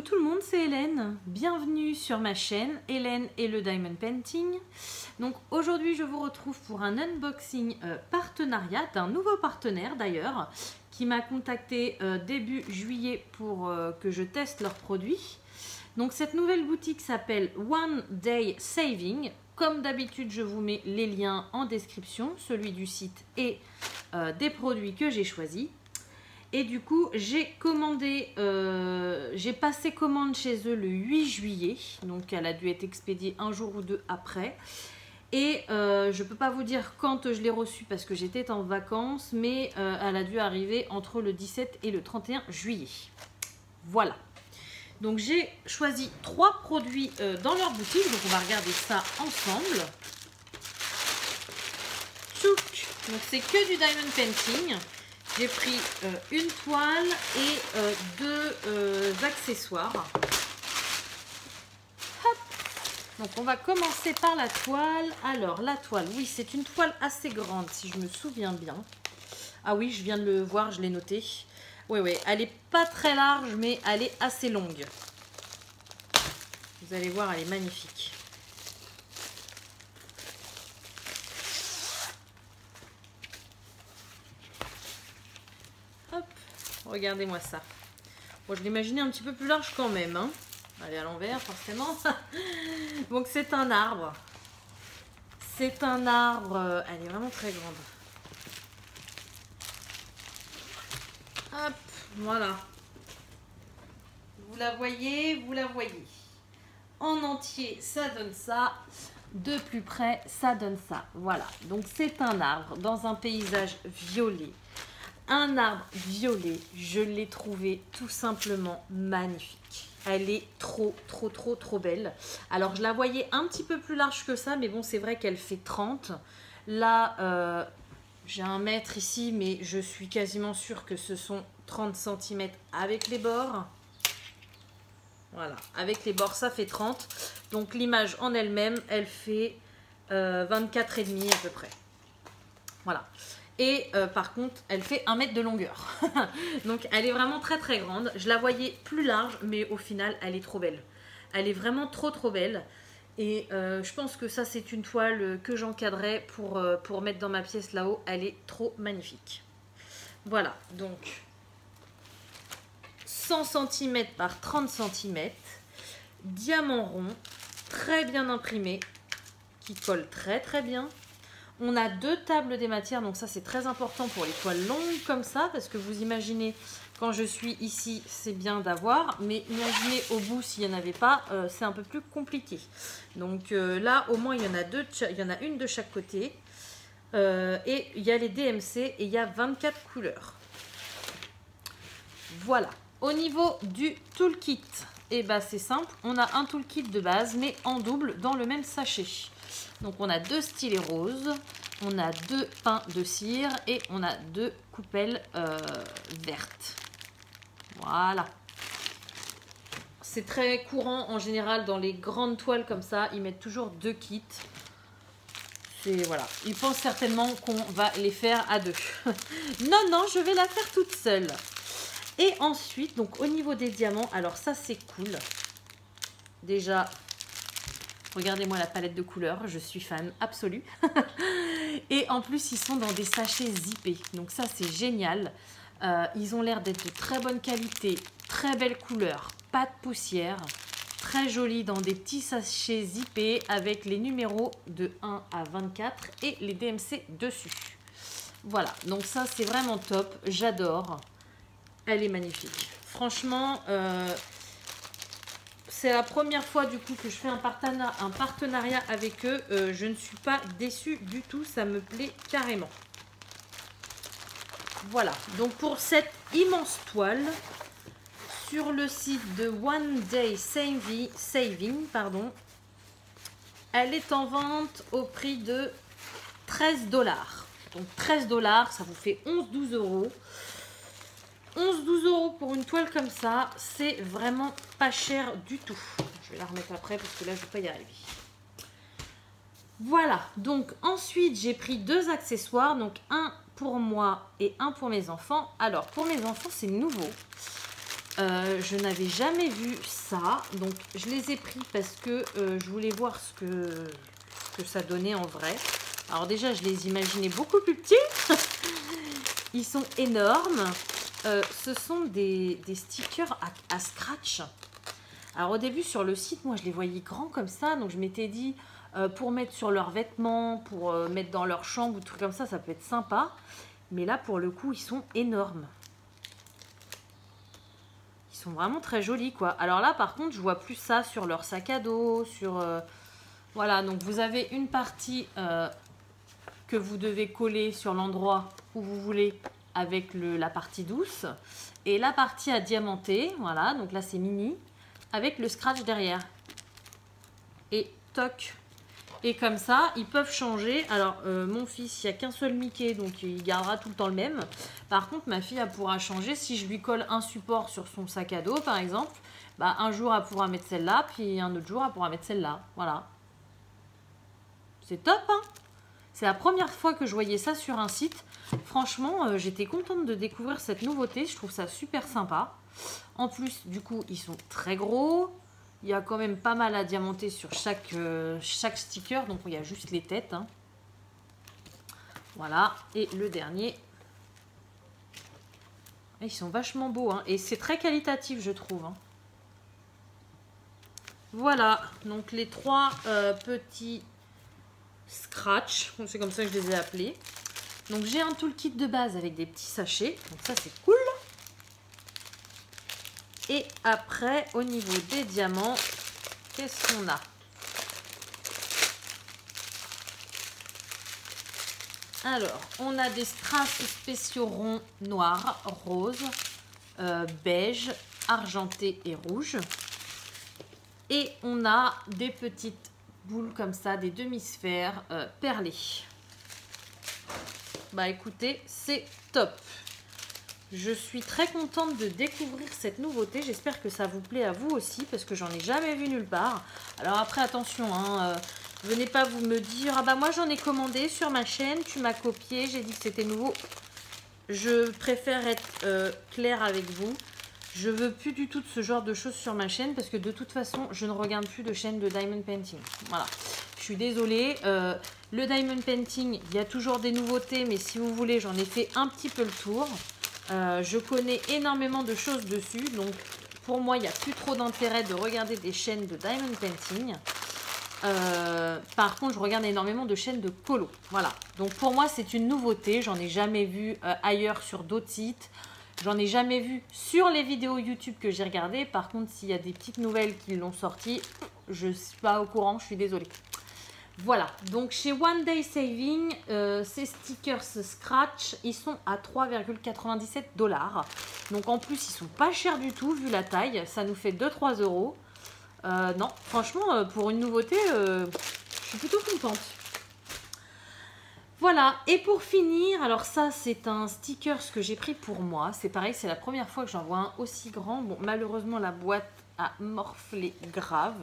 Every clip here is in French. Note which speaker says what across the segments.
Speaker 1: tout le monde, c'est Hélène. Bienvenue sur ma chaîne Hélène et le Diamond Painting. Donc aujourd'hui je vous retrouve pour un unboxing partenariat d'un nouveau partenaire d'ailleurs qui m'a contacté début juillet pour que je teste leurs produits. Donc cette nouvelle boutique s'appelle One Day Saving. Comme d'habitude je vous mets les liens en description, celui du site et des produits que j'ai choisis. Et du coup, j'ai passé commande chez eux le 8 juillet. Donc, elle a dû être expédiée un jour ou deux après. Et je ne peux pas vous dire quand je l'ai reçue parce que j'étais en vacances. Mais elle a dû arriver entre le 17 et le 31 juillet. Voilà. Donc, j'ai choisi 3 produits dans leur boutique. Donc, on va regarder ça ensemble. Tchouk! Donc, c'est que du Diamond Painting. J'ai pris une toile et 2 accessoires. Hop. Donc on va commencer par la toile. Alors la toile, oui, c'est une toile assez grande si je me souviens bien. Ah oui, je viens de le voir, je l'ai noté. Oui, oui, elle n'est pas très large, mais elle est assez longue. Vous allez voir, elle est magnifique. Regardez-moi ça. Bon, je l'imaginais un petit peu plus large quand même. Hein. Allez, à l'envers, forcément. Donc, c'est un arbre. C'est un arbre. Elle est vraiment très grande. Hop, voilà. Vous la voyez, vous la voyez. En entier, ça donne ça. De plus près, ça donne ça. Voilà. Donc, c'est un arbre dans un paysage violet. Un arbre violet, je l'ai trouvé tout simplement magnifique. Elle est trop belle. Alors, je la voyais un petit peu plus large que ça, mais bon, c'est vrai qu'elle fait 30. Là, j'ai un mètre ici, mais je suis quasiment sûre que ce sont 30 cm avec les bords. Voilà, avec les bords, ça fait 30. Donc, l'image en elle-même, elle fait 24,5 à peu près. Voilà. Et par contre, elle fait 1 mètre de longueur. Donc, elle est vraiment très grande. Je la voyais plus large, mais au final, elle est trop belle. Elle est vraiment trop belle. Et je pense que ça, c'est une toile que j'encadrais pour mettre dans ma pièce là-haut. Elle est trop magnifique. Voilà, donc 100 cm par 30 cm. Diamant rond, très bien imprimé, qui colle très bien. On a 2 tables des matières, donc ça c'est très important pour les toiles longues comme ça, parce que vous imaginez, quand je suis ici, c'est bien d'avoir, mais imaginez au bout s'il n'y en avait pas, c'est un peu plus compliqué. Donc là, au moins, il y en a 2, il y en a une de chaque côté, et il y a les DMC, et il y a 24 couleurs. Voilà. Au niveau du toolkit, eh ben, c'est simple, on a un toolkit de base, mais en double dans le même sachet. Donc, on a 2 stylets roses, on a 2 pains de cire et on a 2 coupelles vertes. Voilà. C'est très courant en général dans les grandes toiles comme ça. Ils mettent toujours 2 kits. Voilà. Ils pensent certainement qu'on va les faire à 2. Non, je vais la faire toute seule. Et ensuite, donc au niveau des diamants, alors ça c'est cool. Déjà... Regardez-moi la palette de couleurs, je suis fan absolue. Et en plus, ils sont dans des sachets zippés. Donc ça, c'est génial. Ils ont l'air d'être de très bonne qualité, très belle couleur, pas de poussière. Très joli dans des petits sachets zippés avec les numéros de 1 à 24 et les DMC dessus. Voilà, donc ça, c'est vraiment top. J'adore. Elle est magnifique. Franchement... c'est la première fois du coup que je fais un partenariat avec eux. Je ne suis pas déçue du tout. Ça me plaît carrément. Voilà. Donc pour cette immense toile, sur le site de One Day Saving, pardon, elle est en vente au prix de 13 $. Donc 13 $, ça vous fait 11-12 €. 11-12 € pour une toile comme ça, c'est vraiment pas cher du tout. Je vais la remettre après parce que là, je ne vais pas y arriver. Voilà, donc ensuite, j'ai pris 2 accessoires. Donc, un pour moi et un pour mes enfants. Alors, pour mes enfants, c'est nouveau. Je n'avais jamais vu ça, donc je les ai pris parce que je voulais voir ce que ça donnait en vrai. Alors déjà, je les imaginais beaucoup plus petits. Ils sont énormes. Ce sont des stickers à scratch. Alors au début sur le site, moi je les voyais grands comme ça, donc je m'étais dit pour mettre sur leurs vêtements, pour mettre dans leur chambre ou trucs comme ça peut être sympa. Mais là pour le coup, ils sont énormes. Ils sont vraiment très jolis quoi. Alors là par contre, je vois plus ça sur leur sac à dos, sur voilà, donc vous avez une partie que vous devez coller sur l'endroit où vous voulez avec la partie douce et la partie à diamanter, voilà, donc là c'est mini avec le scratch derrière et toc, et comme ça ils peuvent changer. Alors mon fils, il n'y a qu'un seul Mickey, donc il gardera tout le temps le même. Par contre ma fille, elle pourra changer si je lui colle un support sur son sac à dos par exemple, bah, un jour elle pourra mettre celle-là, puis un autre jour elle pourra mettre celle-là, voilà. C'est top hein. C'est la première fois que je voyais ça sur un site. Franchement, j'étais contente de découvrir cette nouveauté. Je trouve ça super sympa. En plus, du coup, ils sont très gros. Il y a quand même pas mal à diamanter sur chaque sticker. Donc, il y a juste les têtes. Hein. Voilà. Et le dernier. Ils sont vachement beaux. Hein. Et c'est très qualitatif, je trouve. Hein. Voilà. Donc, les trois petits scratch, c'est comme ça que je les ai appelés. Donc j'ai un toolkit de base avec des petits sachets, donc ça c'est cool. Et après au niveau des diamants, qu'est-ce qu'on a? Alors on a des strass spéciaux ronds noirs, roses, beige, argenté et rouge. Et on a des petites boules comme ça, des demi-sphères perlées. Bah écoutez, c'est top. Je suis très contente de découvrir cette nouveauté. J'espère que ça vous plaît à vous aussi, parce que j'en ai jamais vu nulle part. Alors après, attention, hein, venez pas vous me dire, ah bah moi j'en ai commandé sur ma chaîne, tu m'as copié, j'ai dit que c'était nouveau. Je préfère être claire avec vous. Je veux plus du tout de ce genre de choses sur ma chaîne parce que de toute façon, je ne regarde plus de chaîne de Diamond Painting. Voilà, je suis désolée. Le Diamond Painting, il y a toujours des nouveautés, mais si vous voulez, j'en ai fait un petit peu le tour. Je connais énormément de choses dessus, donc pour moi, il n'y a plus trop d'intérêt de regarder des chaînes de Diamond Painting. Par contre, je regarde énormément de chaînes de colo. Voilà, donc pour moi, c'est une nouveauté. J'en ai jamais vu ailleurs sur d'autres sites. J'en ai jamais vu sur les vidéos YouTube que j'ai regardées. Par contre, s'il y a des petites nouvelles qui l'ont sorti, je ne suis pas au courant, je suis désolée. Voilà, donc chez One Day Saving, ces stickers scratch, ils sont à 3,97 $. Donc en plus, ils sont pas chers du tout vu la taille. Ça nous fait 2-3 €. Non, franchement, pour une nouveauté, je suis plutôt contente. Voilà, et pour finir, alors ça c'est un sticker que j'ai pris pour moi. C'est pareil, c'est la première fois que j'en vois un aussi grand. Bon, malheureusement la boîte a morflé grave.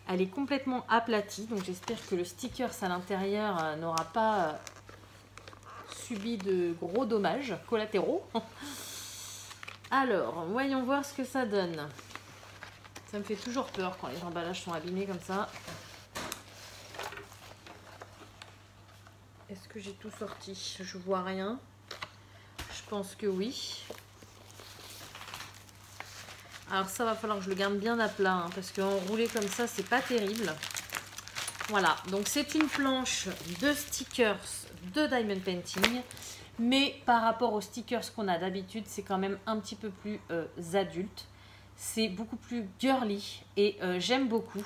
Speaker 1: Elle est complètement aplatie, donc j'espère que le sticker à l'intérieur n'aura pas subi de gros dommages collatéraux. Alors, voyons voir ce que ça donne. Ça me fait toujours peur quand les emballages sont abîmés comme ça. Est-ce que j'ai tout sorti? Je vois rien. Je pense que oui. Alors ça va falloir que je le garde bien à plat, hein, parce qu'enrouler comme ça, c'est pas terrible. Voilà, donc c'est une planche de stickers de Diamond Painting. Mais par rapport aux stickers qu'on a d'habitude, c'est quand même un petit peu plus adulte. C'est beaucoup plus girly et j'aime beaucoup.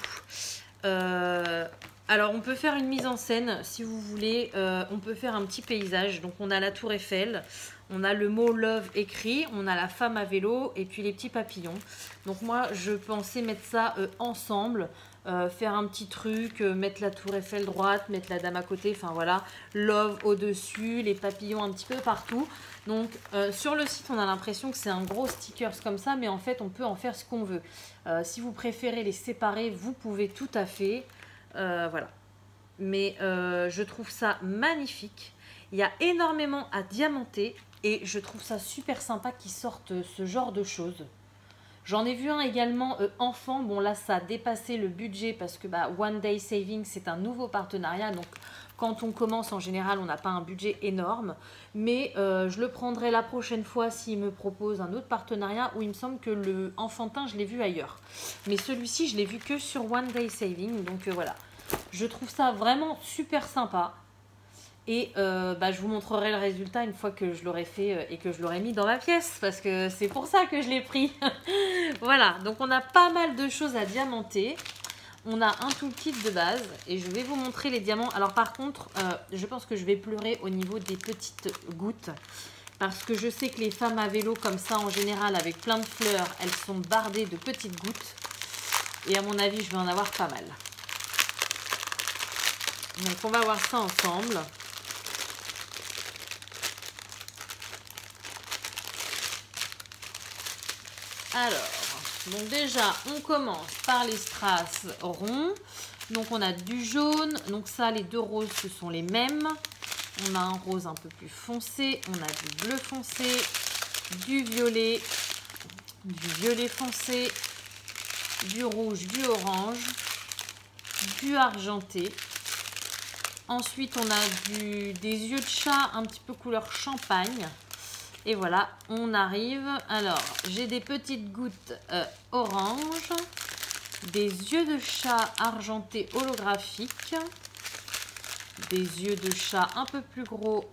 Speaker 1: Alors on peut faire une mise en scène si vous voulez, on peut faire un petit paysage. Donc on a la tour Eiffel, on a le mot love écrit, on a la femme à vélo et puis les petits papillons. Donc moi je pensais mettre ça ensemble, faire un petit truc, mettre la tour Eiffel droite, mettre la dame à côté, enfin voilà, love au-dessus, les papillons un petit peu partout. Donc sur le site on a l'impression que c'est un gros stickers comme ça, mais en fait on peut en faire ce qu'on veut. Si vous préférez les séparer, vous pouvez tout à fait. Voilà, mais je trouve ça magnifique. Il y a énormément à diamanter et je trouve ça super sympa qu'ils sortent ce genre de choses. J'en ai vu un également enfant. Bon là ça a dépassé le budget parce que One Day Saving c'est un nouveau partenariat. Donc quand on commence en général on n'a pas un budget énorme. Mais je le prendrai la prochaine fois s'il me propose un autre partenariat où il me semble que le enfantin je l'ai vu ailleurs. Mais celui-ci je l'ai vu que sur One Day Saving. Donc voilà. Je trouve ça vraiment super sympa. Et je vous montrerai le résultat une fois que je l'aurai fait et que je l'aurai mis dans ma pièce. Parce que c'est pour ça que je l'ai pris. Voilà, donc on a pas mal de choses à diamanter. On a un toolkit de base. Et je vais vous montrer les diamants. Alors par contre, je pense que je vais pleurer au niveau des petites gouttes. Parce que je sais que les femmes à vélo comme ça en général avec plein de fleurs, elles sont bardées de petites gouttes. Et à mon avis, je vais en avoir pas mal. Donc on va voir ça ensemble. Alors, donc déjà, on commence par les strass ronds. Donc, on a du jaune. Donc ça, les deux roses, ce sont les mêmes. On a un rose un peu plus foncé. On a du bleu foncé, du violet foncé, du rouge, du orange, du argenté. Ensuite, on a des yeux de chat un petit peu couleur champagne. Et voilà, on arrive. Alors, j'ai des petites gouttes orange, des yeux de chat argentés holographiques, des yeux de chat un peu plus gros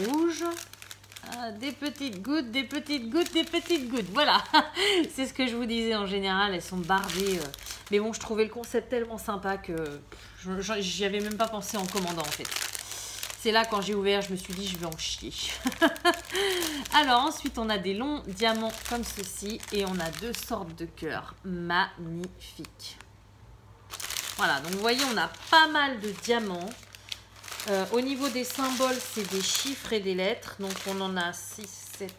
Speaker 1: rouge, des petites gouttes, des petites gouttes, des petites gouttes. Voilà, c'est ce que je vous disais en général, elles sont bardées. Mais bon, je trouvais le concept tellement sympa que j'y avais même pas pensé en commandant en fait. C'est là, quand j'ai ouvert, je me suis dit, je vais en chier. Alors, ensuite, on a des longs diamants comme ceci. Et on a deux sortes de cœurs. Magnifiques. Voilà, donc vous voyez, on a pas mal de diamants. Au niveau des symboles, c'est des chiffres et des lettres. Donc, on en a 6, 7,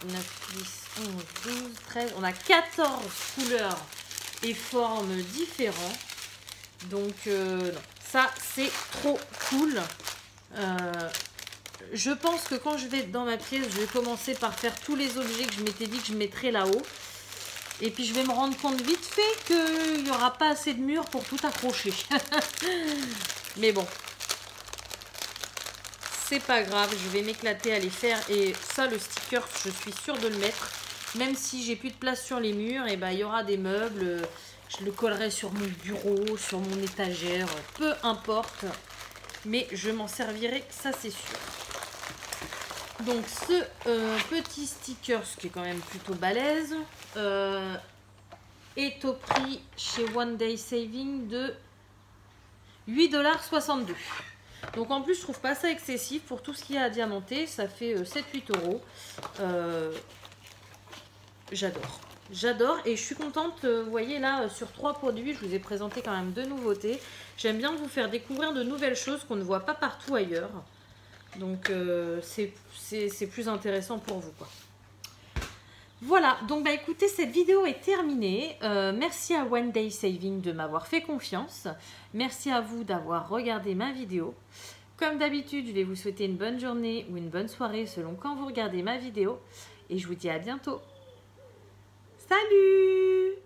Speaker 1: 8, 9, 10, 11, 12, 13. On a 14 couleurs et formes différentes. Donc, non. Ça, c'est trop cool. Je pense que quand je vais dans ma pièce, je vais commencer par faire tous les objets que je m'étais dit que je mettrais là-haut. Et puis je vais me rendre compte vite fait qu'il n'y aura pas assez de murs pour tout accrocher. Mais bon, c'est pas grave, je vais m'éclater à les faire. Et ça, le sticker, je suis sûre de le mettre. Même si j'ai plus de place sur les murs, et il y aura des meubles. Je le collerai sur mon bureau, sur mon étagère, peu importe. Mais je m'en servirai, ça c'est sûr. Donc ce petit sticker, ce qui est quand même plutôt balèze, est au prix chez One Day Saving de 8,62 $. Donc en plus je trouve pas ça excessif pour tout ce qu'il y a à diamanter, ça fait 7-8 €. J'adore. J'adore et je suis contente, vous voyez là, sur 3 produits, je vous ai présenté quand même 2 nouveautés. J'aime bien vous faire découvrir de nouvelles choses qu'on ne voit pas partout ailleurs. Donc c'est plus intéressant pour vous, quoi. Voilà, donc écoutez, cette vidéo est terminée. Merci à One Day Saving de m'avoir fait confiance. Merci à vous d'avoir regardé ma vidéo. Comme d'habitude, je vais vous souhaiter une bonne journée ou une bonne soirée selon quand vous regardez ma vidéo. Et je vous dis à bientôt. Salut!